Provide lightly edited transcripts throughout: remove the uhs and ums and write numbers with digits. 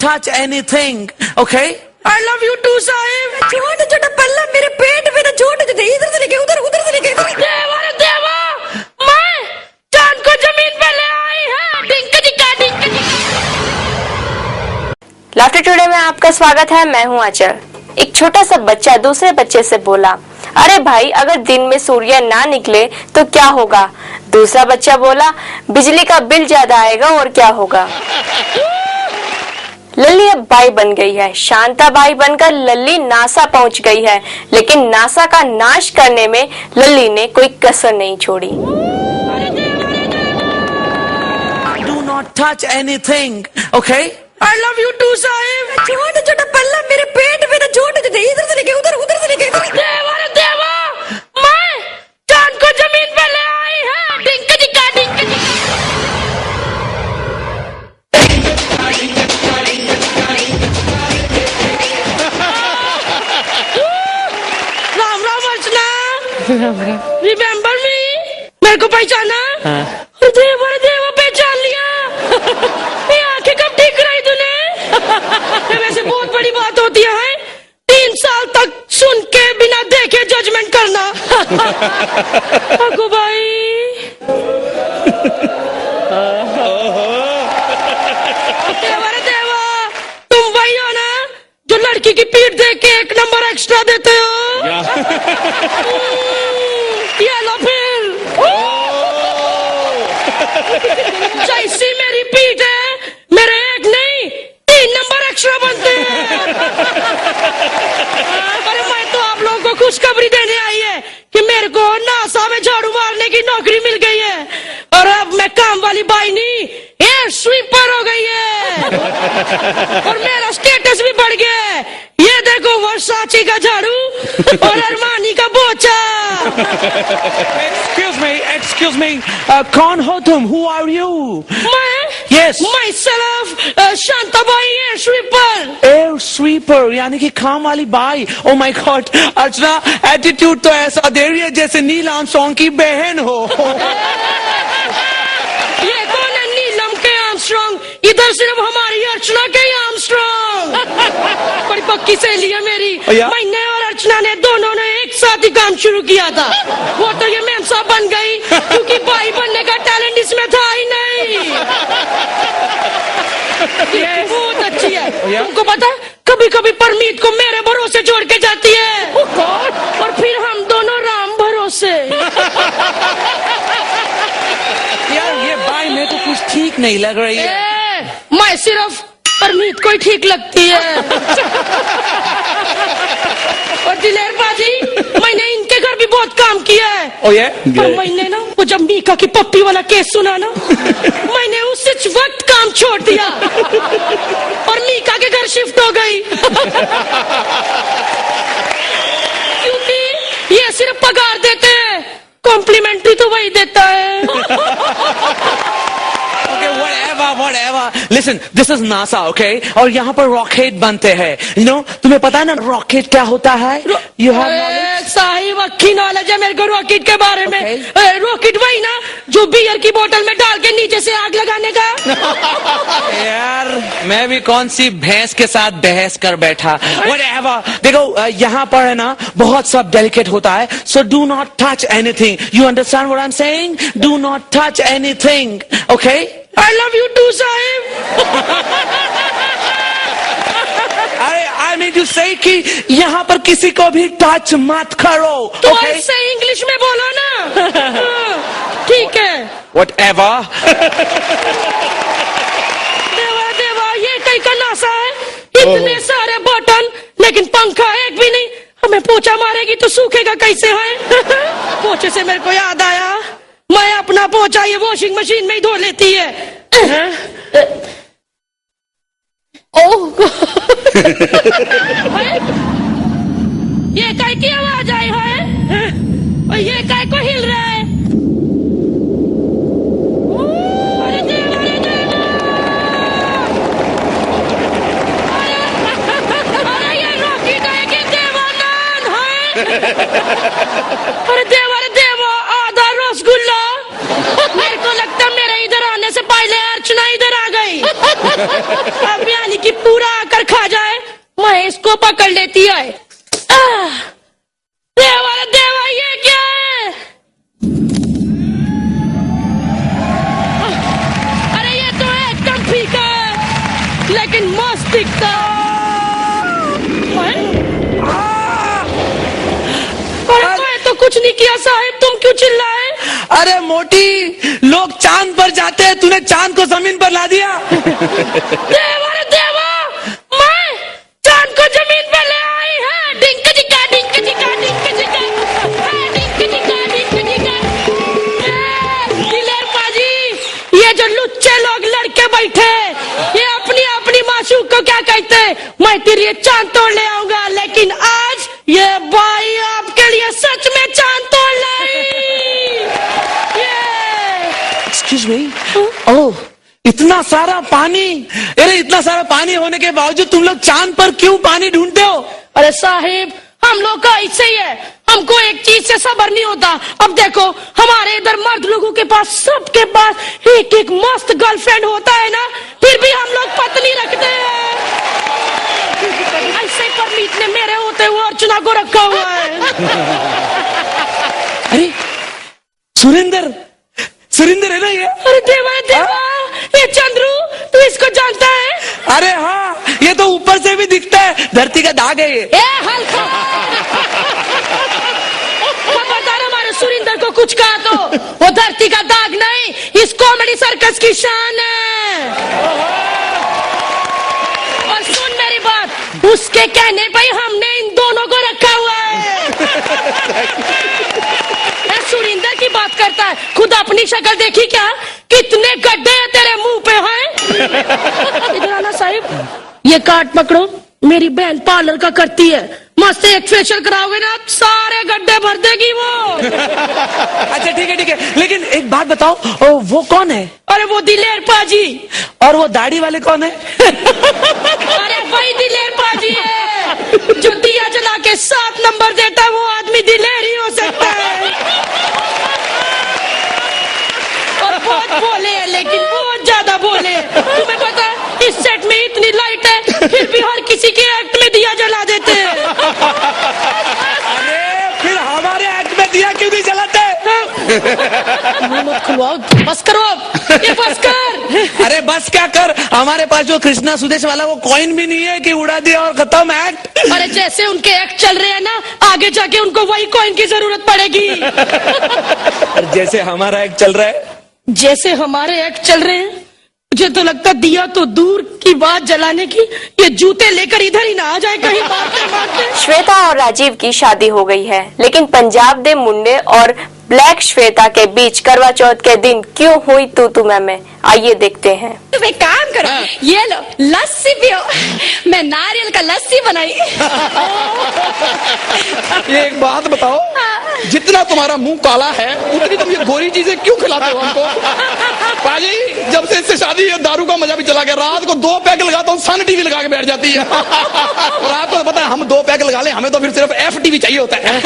touch anything, okay? I love you too, Sahib. छोटा छोटा पल्ला मेरे पेट में ना छोटे छोटे, इधर से लेके उधर, उधर से लेके इधर। देवा रे देवा, मैं चांद को जमीन पे ले आई है। डिंक डिका डिंक डिका। लाफ्टर टुडे में आपका स्वागत है। मैं हूं आचल। एक छोटा सा बच्चा दूसरे बच्चे से बोला, अरे भाई अगर दिन में सूर्य ना निकले तो क्या होगा? दूसरा बच्चा बोला, बिजली का बिल ज्यादा आएगा और क्या होगा? लल्ली अब बाई बन गई है। शांता बाई बनकर लल्ली नासा पहुंच गई है, लेकिन नासा का नाश करने में लल्ली ने कोई कसर नहीं छोड़ी। Do not touch anything, okay? I love you too, Sahib. छोटा छोटा पल्ला मेरे पेट में ना छोटे छोटे, इधर से लेके उधर, उधर से लेके इधर। देवा रे देवा, मैं चांद को जमीन पे ले आई है। डिंक डिका डिंक डिका। राम राम अर्चना। Remember me? मेरे को पहचाना? अरे देवा पहचान लिया। ये आंखें कब ठीक कराई तूने? ये वैसे बहुत बड़ी बात होती है 3 साल तक सुन के बिना देखे जजमेंट करना। अगो भाई। देवा तुम वही हो ना जो लड़की की पीठ देख के 1 नंबर एक्स्ट्रा देते हो? ये लो फिर। जैसी मेरी पीठ है, मेरे 1 नहीं 3 नंबर एक्स्ट्रा बनते हैं। अरे मैं तो आप लोगों को खुशखबरी देने आई है कि मेरे को नासा में झाड़ू मारने की नौकरी मिल गई है और अब मैं काम वाली बाई नहीं, एयर स्वीपर हो गई है। और मेरा स्टेटस भी बढ़ गया है। ये देखो वर्साची का झाड़ू और अरमानी का बोचा। Excuse me, कौन हो तुम? Who are you? मैं? Yes. Myself, Shantabai air sweeper. Air sweeper, यानी कि काम वाली by. Oh my God, Archana attitude तो ऐसा दे रही है जैसे नील आर्मस्ट्रांग की बहन हो। ये कौन है नीलम के आर्मस्ट्रांग? इधर सिर्फ हमारी अर्चना के आर्मस्ट्रांग। बड़ी पक्की सहेली है मेरी। मैंने और अर्चना ने दोनों ने एक साथ ही काम शुरू किया था। वो तो ये मैम साहब बन गई क्योंकि बाई बनने का टैलेंट इसमें था ही नहीं। ये बहुत अच्छी है। तुमको पता है कभी कभी परमीत को मेरे भरोसे छोड़ के जाती है और फिर हम दोनों राम भरोसे। यार ये बाई मेरे को कुछ ठीक नहीं लग रही है। मैं सिर्फ परमीत को ही ठीक लगती है। और दिलेर बाजी, मैंने इनके घर भी बहुत काम किया है। पर मैंने ना वो जब मीका की पप्पी वाला केस सुना ना, मैंने उस वक्त काम छोड़ दिया और मीका के घर शिफ्ट हो गई। क्योंकि ये सिर्फ पगार देते हैं, कॉम्प्लीमेंट्री तो वही देता है। Okay, whatever. Listen, this is NASA, okay? और यहाँ पर रॉकेट बनते हैं। You know, तुम्हें पता है ना रॉकेट क्या होता है? You have knowledge? साहिब अच्छी नॉलेज है मेरे को रॉकेट के बारे में। रॉकेट वही ना जो बियर की बोतल में डाल के नीचे से आग लगाने का। यार मैं भी कौन सी भैंस के साथ बहस कर बैठा। Whatever. देखो यहाँ पर है ना बहुत सब डेलिकेट होता है। So do not touch anything. You understand what I'm saying? Do not touch anything, okay? I love you too, Sahib. I mean to say कि यहाँ पर किसी को भी टच मत करो। तो okay? ऐसे इंग्लिश में बोलो ना। ठीक है। Whatever. देवा ये कहीं का नासा है? इतने सारे बटन लेकिन पंखा एक भी नहीं। हमें पोछा मारेगी तो सूखेगा कैसे है? पोछे से मेरे को याद आया, मैं अपना पोछा ये वॉशिंग मशीन में ही धो लेती है। ओह ये काय की आवाज आई है? और ये काय को हिल रहा है? अरे देवा अरे ये रॉकेट है कि देवानंद है? अरे देवा आधा रसगुल्ला। मेरे को लगता मेरे इधर आने से पहले अर्चना इधर आ गई। अब यानी कि पूरा आकर खा जाए, मैं इसको पकड़ लेती है। देवा रे देवा, ये क्या है? अरे ये तो एकदम फीका है, लेकिन मस्त दिखता है। अरे मैं तो कुछ नहीं किया साहिब, तुम क्यों चिल्लाए? अरे मोटी, लोग चांद पर जाते हैं, तूने चांद को जमीन पर ला दिया। देवा रे देवा, मैं चांद को जमीन पे ले आई है। डिंक चिका डिंक चिका डिंक चिका, डिंक चिका डिंक चिका। दिलेर पाजी, ये जो लुच्चे लोग लड़के बैठे, ये अपनी अपनी माशूक को क्या कहते? मैं तेरे लिए चांद तोड़ ले आऊंगा, लेकिन आज ये बाई आपके लिए सच में चांद तोड़ लाई। एक्सक्यूज मी, ओह इतना सारा पानी। अरे इतना सारा पानी होने के बावजूद तुम लोग चांद पर क्यों पानी ढूंढते हो? अरे साहिब, हम लोग का ऐसे ही है, हमको एक चीज से सब्र नहीं होता। अब देखो, हमारे इधर मर्द लोगों के पास, सबके पास एक एक मस्त गर्लफ्रेंड होता है ना, फिर भी हम लोग पत्नी रखते हैं। ऐसे परमीत ने मेरे होते हुए अर्चना को रखा हुआ है। अरे सुरेंद्र, सुरेंद्र है ना ये? अरे देवा देवा, ये चंद्रू, तू इसको जानता है? अरे हाँ, ये तो ऊपर से भी दिखता है, धरती का दाग है ये। हल्का खबरदार, हमारे सुरेंद्र को कुछ कहा तो वो धरती का दाग नहीं, इस कॉमेडी सर्कस की शान है। और सुन मेरी बात, उसके कहने पे ही हमने इन दोनों को रखा हुआ है। सुरेंद्र की बात करता है, खुद अपनी शक्ल देखी क्या? कितने गड्ढे तेरे मुंह पे हैं? इधर आना साहिब, ये कार्ड पकड़ो, मेरी बहन पार्लर का करती है, मस्त एक फेशियल कराओगे ना, सारे गड्ढे भर देगी वो। अच्छा ठीक है ठीक है, लेकिन एक बात बताओ, वो कौन है? अरे वो दिलेर पाजी। और वो दाढ़ी वाले कौन है? अरे वही दिलेर पाजी है, जो दिया जला के 7 नंबर देता है, वो आदमी दिलेर ही हो सकता है। और बहुत बोले हैं, लेकिन बहुत ज्यादा बोले। तुम्हें पता है, इस सेट में इतनी लाइट है, फिर भी हर किसी के एक्ट में दिया जला देते हैं। अरे फिर हमारे एक्ट में दिया क्यों नहीं जलाते? मत खुलवाओ, बस करो, ये बस कर। अरे बस क्या कर, हमारे पास जो कृष्णा सुदेश वाला वो कॉइन भी नहीं है कि उड़ा दिया और खत्म एक्ट। अरे जैसे उनके एक्ट चल रहे हैं ना, आगे जाके उनको वही कॉइन की जरूरत पड़ेगी। जैसे हमारा एक्ट चल रहा है, जैसे हमारे एक्ट चल रहे हैं, मुझे तो लगता दिया तो दूर की बात जलाने की, ये जूते लेकर इधर ही ना आ जाए कहीं मारते मारते। श्वेता और राजीव की शादी हो गई है, लेकिन पंजाब दे मुंडे और ब्लैक श्वेता के बीच करवा चौथ के दिन क्यों हुई तू मैं, आइए देखते हैं। तुम एक काम करो, ये लो लस्सी पियो, मैं नारियल का लस्सी बनाई। ये एक बात बताओ, जितना तुम्हारा मुंह काला है उतनी तुम ये गोरी चीजें क्यों खिलाते हो हमको? पाजी, जब से इससे शादी है दारू का मजा भी चला गया। रात को 2 पैक लगाता हूँ, सन टीवी लगा के बैठ जाती है। और आपको पता है, हम 2 पैक लगा ले, हमें तो फिर सिर्फ FTV चाहिए होता है।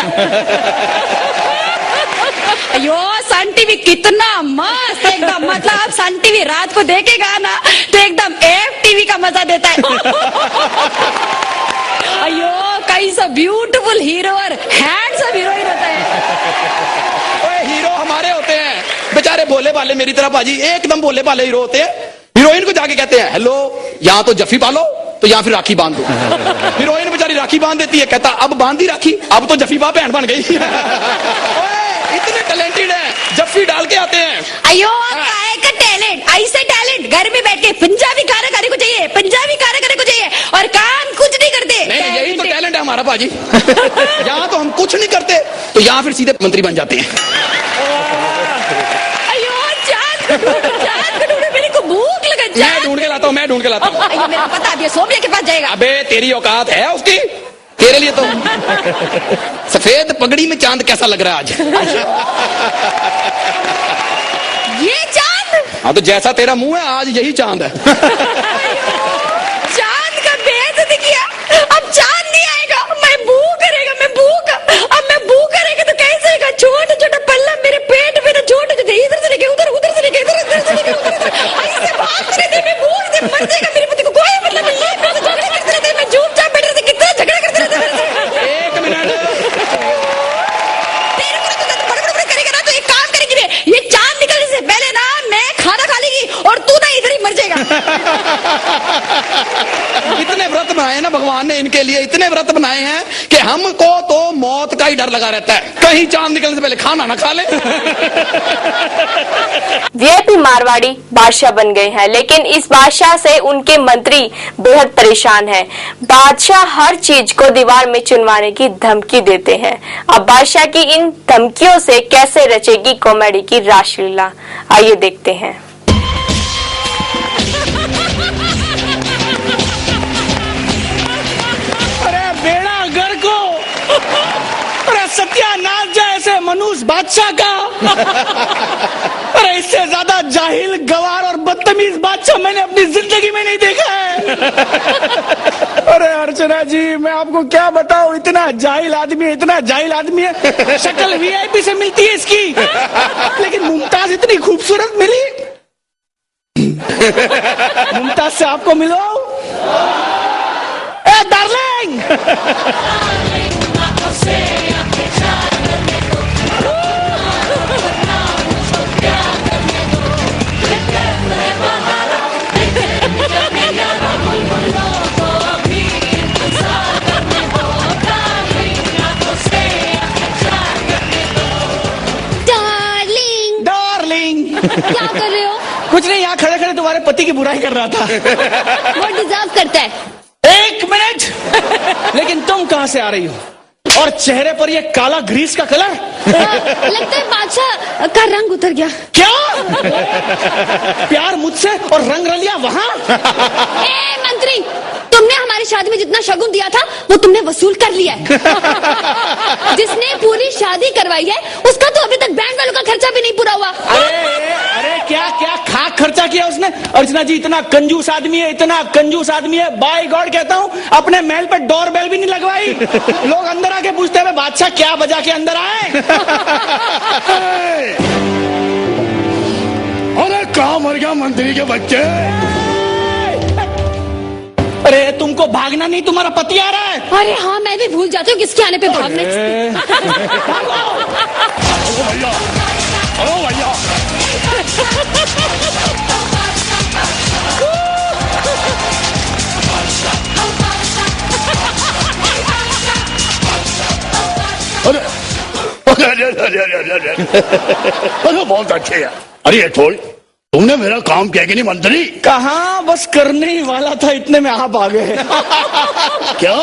अयो सन टीवी कितना मस्त एकदम, मतलब सन टीवी रात को देखेगा ना तो एकदम FTV का मजा देता है। अयो कई सा ब्यूटीफुल हीरो और हैंडसम हीरोइन होता है। ओए हीरो हमारे होते हैं, बेचारे भोले भाले मेरी तरह पाजी, एकदम भोले भाले हीरो होते हैं। हीरोइन को जाके कहते हैं, हेलो यहाँ तो जफी पालो, तो यहाँ फिर राखी बांध दो। हीरोइन बेचारी राखी बांध देती है, कहता अब बांधी राखी, अब तो जफी बा बहन बन गई। इतने टैलेंटेड हैं, जफ्फी डाल के आते हैं। अयो काय का टैलेंट, ऐसे टैलेंट घर में बैठ के पंजाबी खाना खाने को चाहिए, पंजाबी खाना खाने को चाहिए, और काम कुछ नहीं करते। नहीं, यही तो टैलेंट है हमारा पाजी। यहाँ तो हम कुछ नहीं करते, तो यहाँ फिर सीधे मंत्री बन जाते हैं। अयो चांद मेरे को भूख लगा। मैं ढूंढ के लाता हूँ, मैं ढूंढ के लाता हूँ। अयो मेरे को पता, अभी सोमिया के पास जाएगा। अबे तेरी औकात है उसकी, तेरे लिए तो सफेद पगड़ी में चांद कैसा लग रहा है आज? ये चांद? हाँ तो जैसा तेरा मुंह है, आज यही चांद है। चांद का बेइज्जती किया, अब चांद नहीं आएगा, मैं भूख करेगा, मैं भूख, अब मैं भूख करेगा तो कैसे आएगा? छोटा छोटा पल्ला मेरे पेट में, तो छोटे छोटे इधर से लेके उधर, उधर से लेके इधर, इधर से लेके उधर, ऐसे बात करे थे, मैं भूख से मर जाएगा भगवान ने इनके लिए इतने व्रत बनाए हैं कि हमको तो मौत का ही डर लगा रहता है, कहीं चांद निकलने से पहले खाना ना खा ले। वीआईपी मारवाड़ी बादशाह बन गए हैं, लेकिन इस बादशाह से उनके मंत्री बेहद परेशान हैं। बादशाह हर चीज को दीवार में चुनवाने की धमकी देते हैं। अब बादशाह की इन धमकियों से कैसे रचेगी कॉमेडी की रासलीला, आइए देखते हैं। बेड़ा घर को अरे सत्यानाश जाए ऐसे मनुष्य बादशाह का। अरे इससे ज्यादा जाहिल, गवार और बदतमीज बादशाह मैंने अपनी जिंदगी में नहीं देखा है। अरे अर्चना जी, मैं आपको क्या बताऊं, इतना जाहिल आदमी है, इतना जाहिल आदमी है। शक्ल वीआईपी से मिलती है इसकी, लेकिन मुमताज इतनी खूबसूरत मिली। मुमताज से आपको मिलो डार्लिंग। डार्लिंग क्या कर रहे हो? कुछ नहीं, यहाँ खड़े खड़े तुम्हारे पति की बुराई कर रहा था। वो डिजर्व करता है। एक मिनट, लेकिन तुम कहां से आ रही हो और चेहरे पर ये काला ग्रीस का कलर? लगता है बादशाह का रंग उतर गया। क्या प्यार मुझसे और रंग रलिया वहां? ए मंत्री, तुमने हमारी शादी में जितना शगुन दिया था वो तुमने वसूल कर लिया है। जिसने पूरी शादी करवाई है उसका तो अभी तक बैंड वालों का खर्चा भी नहीं पूरा हुआ। अरे क्या क्या खाक खर्चा किया उसने। अर्चना जी इतना कंजूस आदमी है, इतना कंजूस आदमी है, बाय गॉड कहता हूँ अपने महल पे डोर बेल भी नहीं लगवाई। लोग अंदर आके पूछते हैं बादशाह क्या बजा के अंदर आए। अरे कहाँ मर गया मंत्री के बच्चे? अरे तुमको भागना नहीं, तुम्हारा पति आ रहा है। अरे हाँ, मैं भी भूल जाती हूँ किसके आने पे भागने। भैया, ओ भैया, अरे बहुत अच्छे है। अरे ये छोड़, तुमने मेरा काम किया कि नहीं मंत्री? कहाँ, बस करने ही वाला था, इतने में आप आ गए। क्या?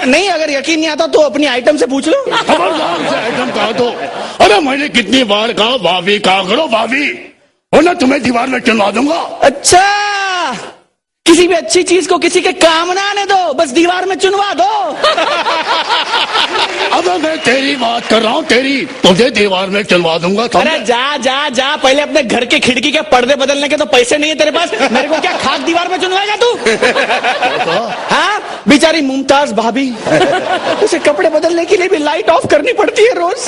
नहीं, अगर यकीन नहीं आता तो अपनी आइटम से पूछ लो। खबरदार से आइटम कहा तो। अरे मैंने कितनी बार कहा भाभी कहा करो भाभी, वरना तुम्हें दीवार में चुनवा दूंगा। अच्छा, किसी भी अच्छी चीज को किसी के काम ना आने दो, बस दीवार में चुनवा दो। अब मैं तेरी बात कर रहा हूँ, तेरी, तुझे दीवार में चुनवा दूंगा। अरे जा जा जा, पहले अपने घर के खिड़की के पर्दे बदलने के तो पैसे नहीं है तेरे पास, मेरे को क्या खाक दीवार में चुनवाएगा तू? हाँ, बेचारी मुमताज भाभी, उसे कपड़े बदलने के लिए भी लाइट ऑफ करनी पड़ती है रोज।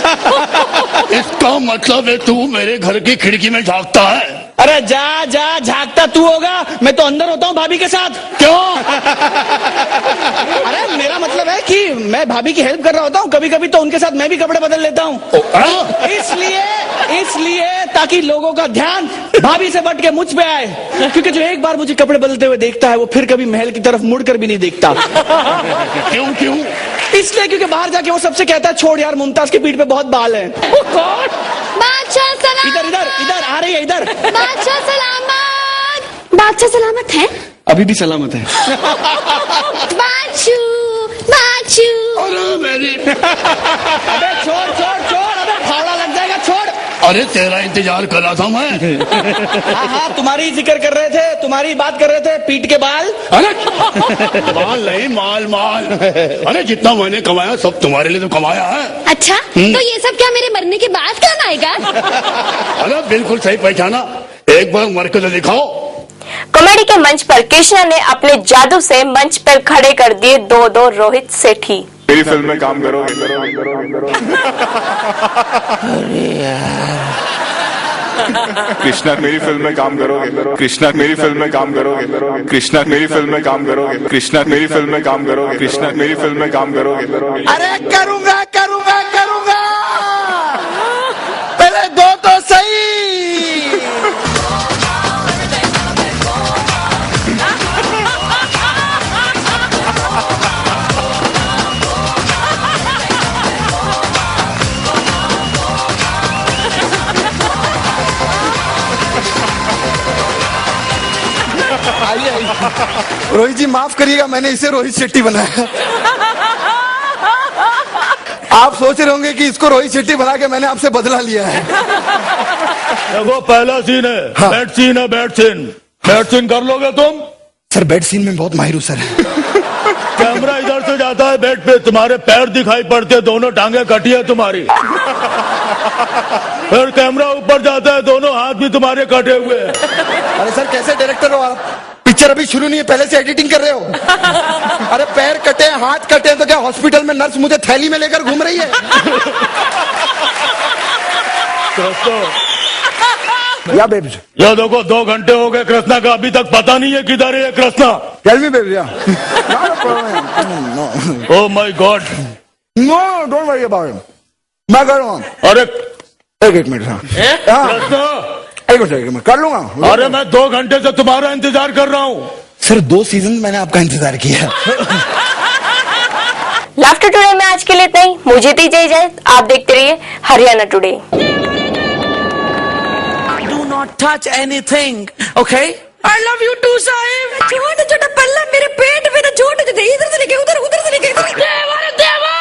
इसका मतलब है तू मेरे घर की खिड़की में झांकता है? अरे जा जा, झांकता तू होगा, मैं तो अंदर होता हूँ भाभी के साथ। क्यों? अरे मेरा मतलब है कि मैं भाभी की हेल्प कर रहा होता हूँ, कभी कभी तो उनके साथ मैं भी कपड़े बदल लेता हूँ। इसलिए ताकि लोगों का ध्यान भाभी से बट के मुझ पे आए, क्योंकि जो एक बार मुझे कपड़े बदलते हुए देखता है वो फिर कभी महल की तरफ मुड़कर भी नहीं देखता। क्यों क्यों? इसलिए क्योंकि बाहर जाके वो सबसे कहता है छोड़ यार, मुमताज के पीठ पे बहुत बाल है। बादशाह सलामत। इधर इधर इधर आ रही है, इधर। बादशाह सलामत। बादशाह सलामत है? अभी भी सलामत है। बादशू, बादशू। अरे मेरी, अबे छोड़ छोड़ छोड़, अबे फावड़ा लग जाएगा, छोड़। अरे तेरा इंतजार कर रहा था मैं। हाँ हाँ, तुम्हारी जिक्र कर रहे थे, तुम्हारी बात कर रहे थे, पीठ के बाल। अरे माल नहीं, माल माल। अरे जितना मैंने कमाया सब तुम्हारे लिए तो कमाया है। अच्छा, तो ये सब क्या मेरे मरने के बाद काम आएगा? अरे बिल्कुल सही पहचाना, एक बार मर के तो दिखाओ। कॉमेडी के मंच पर कृष्णा ने अपने जादू से मंच पर खड़े कर दिए दो रोहित सेठी। मेरी फिल्म में काम करोगे? कृष्णा मेरी फिल्म में काम करोगे? कृष्णा मेरी फिल्म में काम करोगे? कृष्णा मेरी फिल्म में काम करोगे? कृष्णा मेरी फिल्म में काम करोगे? कृष्णा मेरी फिल्म में काम करोगे? अरे करूंगा करूंगा करूंगा, पहले दो तो सही। आइए आइए। रोहित जी माफ करिएगा, मैंने इसे रोहित शेट्टी बनाया। आप सोच रहे होंगे कि इसको रोहित शेट्टी बना के मैंने आपसे बदला लिया है। देखो पहला सीन है, हाँ। बैट सीन है, बैट सीन। बैट सीन कर लोगे तुम? सर बेड सीन में बहुत माहिर हूँ सर। कैमरा इधर से जाता है बेड पे, तुम्हारे पैर दिखाई पड़ते, दोनों टांगे कटी है तुम्हारी। फिर कैमरा ऊपर जाता है, दोनों हाथ भी तुम्हारे कटे हुए हैं। अरे सर कैसे डायरेक्टर हो आप? पिक्चर अभी शुरू नहीं है, पहले से एडिटिंग कर रहे हो। अरे पैर कटे हैं, हाथ कटे हैं, तो क्या हॉस्पिटल में नर्स मुझे थैली में लेकर घूम रही है? या बेब्स, ये देखो 2 घंटे हो गए कृष्णा का, अभी तक पता नहीं है किधर है ये Krishna. Tell me babes, ya oh my god. No don't worry about him, मैं कर लूंगा। अरे एक मिनट, हाँ कृष्णा, एक मिनट कर लूंगा। अरे मैं 2 घंटे से तुम्हारा इंतजार कर रहा हूँ। सर 2 सीजन मैंने आपका इंतजार किया। लाफ्टर टुडे में आज के लिए इतना ही। मुझे दीजिए इजाजत, आप देखते रहिए Haryana today. Do not touch anything, okay? I love you too, Sahib. छोटा छोटा पल्ला मेरे पेट में ना, छोटे छोटे, इधर से लेके उधर, उधर से लेके इधर। देवा रे देवा।